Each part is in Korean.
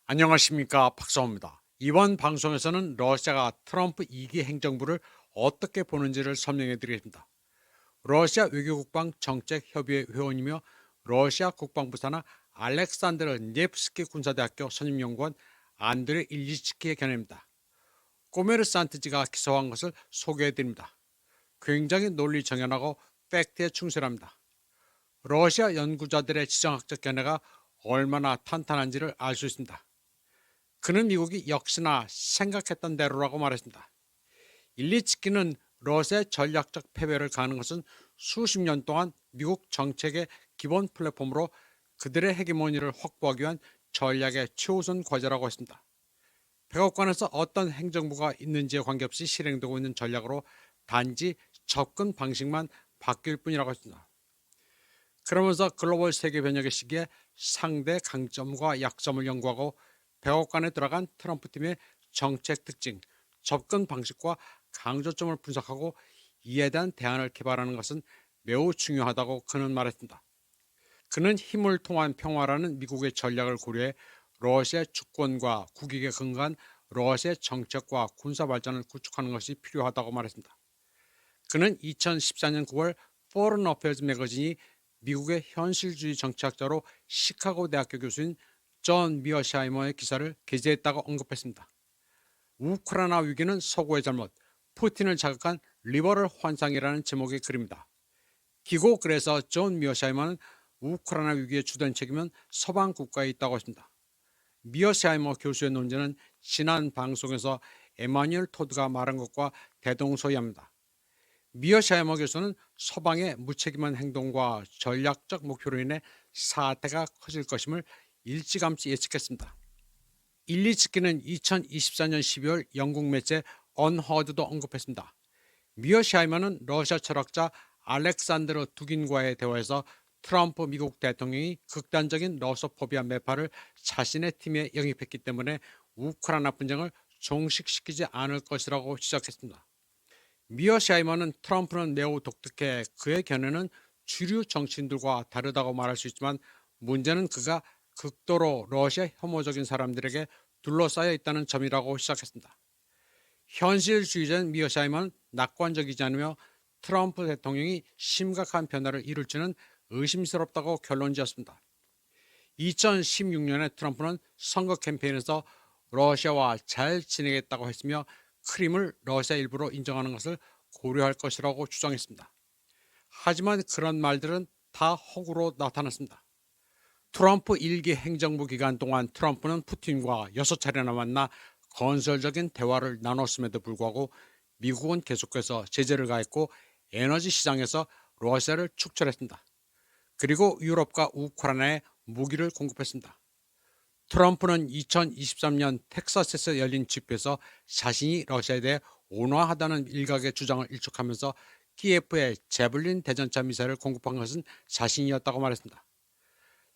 안녕하십니까, 박사호입니다. 이번 방송에서는 러시아가 트럼프 2기 행정부를 어떻게 보는지를 설명해 드리겠습니다. 러시아 외교국방 정책협의회 회원이며 러시아 국방부 산하 알렉산드르 네프스키 군사대학교 선임연구원 안드레 일리츠키의 견해입니다. 꼬메르산트지가 기소한 것을 소개해 드립니다. 굉장히 논리 정연하고 팩트에 충실합니다. 러시아 연구자들의 지정학적 견해가 얼마나 탄탄한지를 알 수 있습니다. 그는 미국이 역시나 생각했던 대로라고 말했습니다. 일리츠키는 러시아의 전략적 패배를 가하는 것은 수십 년 동안 미국 정책의 기본 플랫폼으로 그들의 헤게모니를 확보하기 위한 전략의 최우선 과제라고 했습니다. 백악관에서 어떤 행정부가 있는지에 관계없이 실행되고 있는 전략으로 단지 접근 방식만 바뀔 뿐이라고 했습니다. 그러면서 글로벌 세계 변혁의 시기에 상대 강점과 약점을 연구하고 백악관에 들어간 트럼프 팀의 정책 특징, 접근 방식과 강조점을 분석하고 이에 대한 대안을 개발하는 것은 매우 중요하다고 그는 말했습니다. 그는 힘을 통한 평화라는 미국의 전략을 고려해 러시아의 주권과 국익에 근거한 러시아의 정책과 군사 발전을 구축하는 것이 필요하다고 말했습니다. 그는 2014년 9월 포런 어페어즈 매거진이 미국의 현실주의 정치학자로 시카고 대학교 교수인 존 미어샤이머의 기사를 게재했다고 언급했습니다. 우크라이나 위기는 서구의 잘못, 푸틴을 자극한 리버럴 환상이라는 제목의 글입니다. 기고 그래서 존 미어샤이머는 우크라이나 위기의 주된 책임은 서방 국가에 있다고 했습니다. 미어샤이머 교수의 논제는 지난 방송에서 에마뉴엘 토드가 말한 것과 대동소이합니다. 미어샤이머 교수는 서방의 무책임한 행동과 전략적 목표로 인해 사태가 커질 것임을 일찌감치 예측했습니다. 일리츠키는 2024년 12월 영국 매체 언허드도 언급했습니다. 미어샤이머는 러시아 철학자 알렉산드르 두긴과의 대화에서 트럼프 미국 대통령이 극단적인 러소포비아 매파를 자신의 팀에 영입했기 때문에 우크라이나 분쟁을 종식시키지 않을 것이라고 지적했습니다. 미어샤이머는 트럼프는 매우 독특해 그의 견해는 주류 정치인들과 다르다고 말할 수 있지만 문제는 그가 극도로 러시아 혐오적인 사람들에게 둘러싸여 있다는 점이라고 시작했습니다. 현실주의자인 미어샤이머는 낙관적이지 않으며 트럼프 대통령이 심각한 변화를 이룰지는 의심스럽다고 결론지었습니다. 2016년에 트럼프는 선거 캠페인에서 러시아와 잘 지내겠다고 했으며 크림을 러시아 일부로 인정하는 것을 고려할 것이라고 주장했습니다. 하지만 그런 말들은 다 허구로 나타났습니다. 트럼프 1기 행정부 기간 동안 트럼프는 푸틴과 6차례나 만나 건설적인 대화를 나눴음에도 불구하고 미국은 계속해서 제재를 가했고 에너지 시장에서 러시아를 축출했습니다. 그리고 유럽과 우크라이나에 무기를 공급했습니다. 트럼프는 2023년 텍사스에서 열린 집회에서 자신이 러시아에 대해 온화하다는 일각의 주장을 일축하면서 키예프에 제블린 대전차 미사일을 공급한 것은 자신이었다고 말했습니다.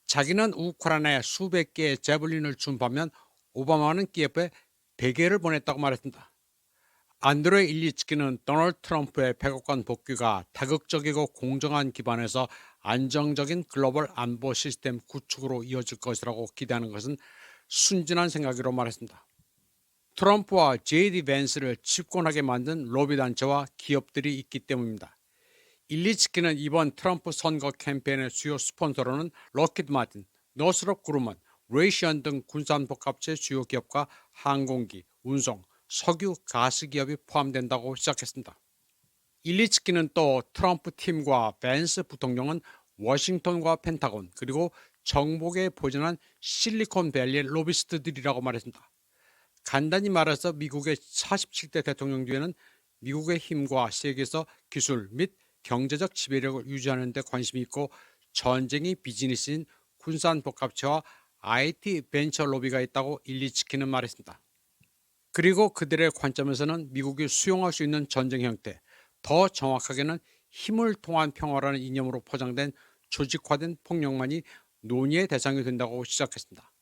자기는 우크라이나에 수백 개의 제블린을 준 반면 오바마는 키예프에 100개를 보냈다고 말했습니다. 안드레 일리츠키는 도널드 트럼프의 백악관 복귀가 다극적이고 공정한 기반에서 안정적인 글로벌 안보 시스템 구축으로 이어질 것이라고 기대하는 것은 순진한 생각이라고 말했습니다. 트럼프와 JD 벤스를 집권하게 만든 로비단체와 기업들이 있기 때문입니다. 일리츠키는 이번 트럼프 선거 캠페인의 주요 스폰서로는 로키드 마틴, 노스롭 그루먼, 레이시언 등 군산복합체 주요 기업과 항공기, 운송, 석유, 가스 기업이 포함된다고 시작했습니다. 일리츠키는 또 트럼프 팀과 벤스 부통령은 워싱턴과 펜타곤 그리고 정복에 보존한 실리콘밸리의 로비스트들이라고 말했습니다. 간단히 말해서 미국의 47대 대통령 뒤에는 미국의 힘과 세계에서 기술 및 경제적 지배력을 유지하는 데 관심이 있고 전쟁이 비즈니스인 군산복합체와 IT 벤처 로비가 있다고 일리츠키는 말했습니다. 그리고 그들의 관점에서는 미국이 수용할 수 있는 전쟁 형태, 더 정확하게는 힘을 통한 평화라는 이념으로 포장된 조직화된 폭력만이 논의의 대상이 된다고 시작했습니다.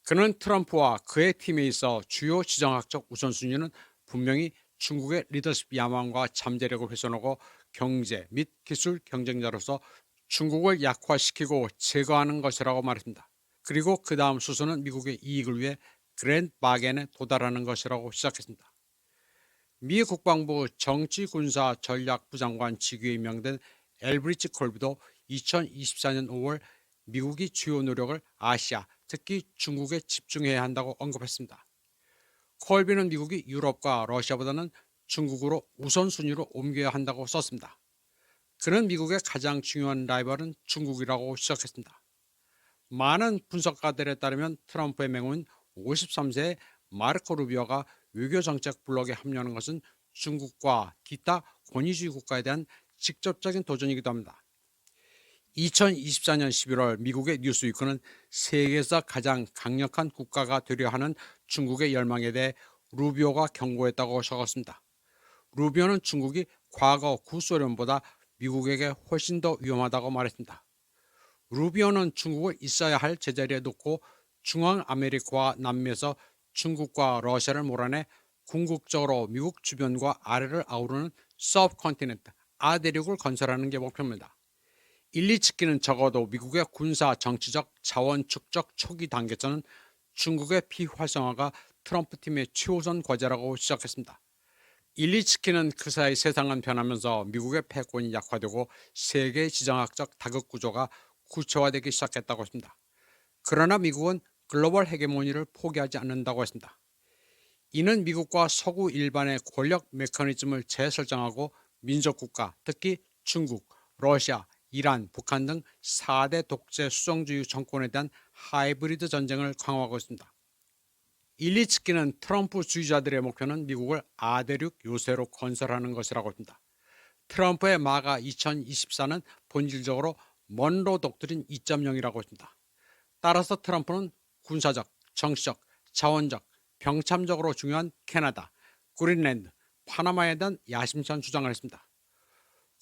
그는 트럼프와 그의 팀에 있어 주요 지정학적 우선순위는 분명히 중국의 리더십 야망과 잠재력을 훼손하고 경제 및 기술 경쟁자로서 중국을 약화시키고 제거하는 것이라고 말했습니다. 그리고 그 다음 수순은 미국의 이익을 위해 그랜드 바겐에 도달하는 것이라고 시작했습니다. 미 국방부 정치군사전략부 장관 직위에 임명된 엘브리지 콜비도 2024년 5월 미국이 주요 노력을 아시아, 특히 중국에 집중해야 한다고 언급했습니다. 콜비는 미국이 유럽과 러시아보다는 중국으로 우선순위로 옮겨야 한다고 썼습니다. 그는 미국의 가장 중요한 라이벌은 중국이라고 시작했습니다. 많은 분석가들에 따르면 트럼프의 맹호인 53세의 마르코 루비오가 외교정책 블록에 합류하는 것은 중국과 기타 권위주의 국가에 대한 직접적인 도전이기도 합니다. 2024년 11월 미국의 뉴스위크는 세계에서 가장 강력한 국가가 되려 하는 중국의 열망에 대해 루비오가 경고했다고 적었습니다. 루비오는 중국이 과거 구소련보다 미국에게 훨씬 더 위험하다고 말했습니다. 루비오는 중국을 있어야 할 제자리에 놓고 중앙아메리카와 남미에서 중국과 러시아를 몰아내 궁극적으로 미국 주변과 아래를 아우르는 서브컨티넨트 아대륙을 건설하는 게 목표입니다. 1, 2측기는 적어도 미국의 군사 정치적 자원 축적 초기 단계에서는 중국의 비활성화가 트럼프 팀의 최우선 과제라고 시작했습니다. 1, 2측기는 그 사이 세상은 변하면서 미국의 패권이 약화되고 세계의 지정학적 다극 구조가 구체화되기 시작했다고 했습니다. 그러나 미국은 글로벌 헤게모니를 포기하지 않는다고 했습니다. 이는 미국과 서구 일반의 권력 메커니즘을 재설정하고 민족국가, 특히 중국, 러시아, 이란, 북한 등 4대 독재 수성주의 정권에 대한 하이브리드 전쟁을 강화하고 있습니다. 1, 2측기는 트럼프 주의자들의 목표는 미국을 아대륙 요새로 건설하는 것이라고 합니다. 트럼프의 마가 2024는 본질적으로 먼로 독트린 2.0이라고 했습니다. 따라서 트럼프는 군사적, 정치적, 자원적, 병참적으로 중요한 캐나다, 그린랜드, 파나마에 대한 야심찬 주장을 했습니다.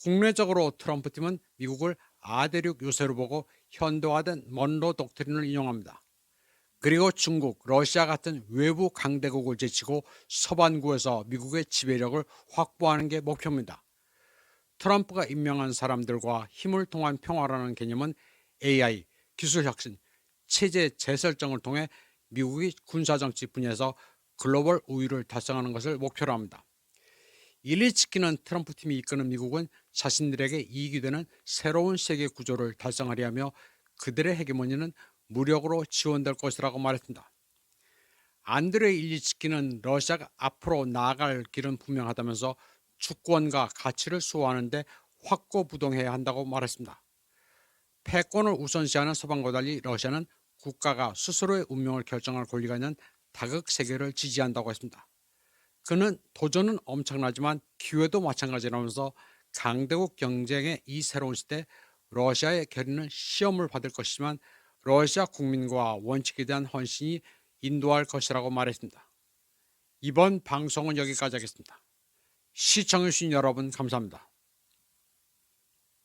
국내적으로 트럼프 팀은 미국을 아대륙 요새로 보고 현대화된 먼로 독트린을 인용합니다. 그리고 중국, 러시아 같은 외부 강대국을 제치고 서반구에서 미국의 지배력을 확보하는 게 목표입니다. 트럼프가 임명한 사람들과 힘을 통한 평화라는 개념은 AI, 기술혁신, 체제 재설정을 통해 미국이 군사정치 분야에서 글로벌 우위를 달성하는 것을 목표로 합니다. 1, 2측기는 트럼프 팀이 이끄는 미국은 자신들에게 이익이 되는 새로운 세계 구조를 달성하려 하며 그들의 헤게모니는 무력으로 지원될 것이라고 말했습니다. 안드레 일리츠키는 러시아가 앞으로 나아갈 길은 분명하다면서 주권과 가치를 수호하는 데 확고부동해야 한다고 말했습니다. 패권을 우선시하는 서방과 달리 러시아는 국가가 스스로의 운명을 결정할 권리가 있는 다극 세계를 지지한다고 했습니다. 그는 도전은 엄청나지만 기회도 마찬가지라면서 강대국 경쟁의 이 새로운 시대 러시아의 결의는 시험을 받을 것이지만 러시아 국민과 원칙에 대한 헌신이 인도할 것이라고 말했습니다. 이번 방송은 여기까지 하겠습니다. 시청해주신 여러분 감사합니다.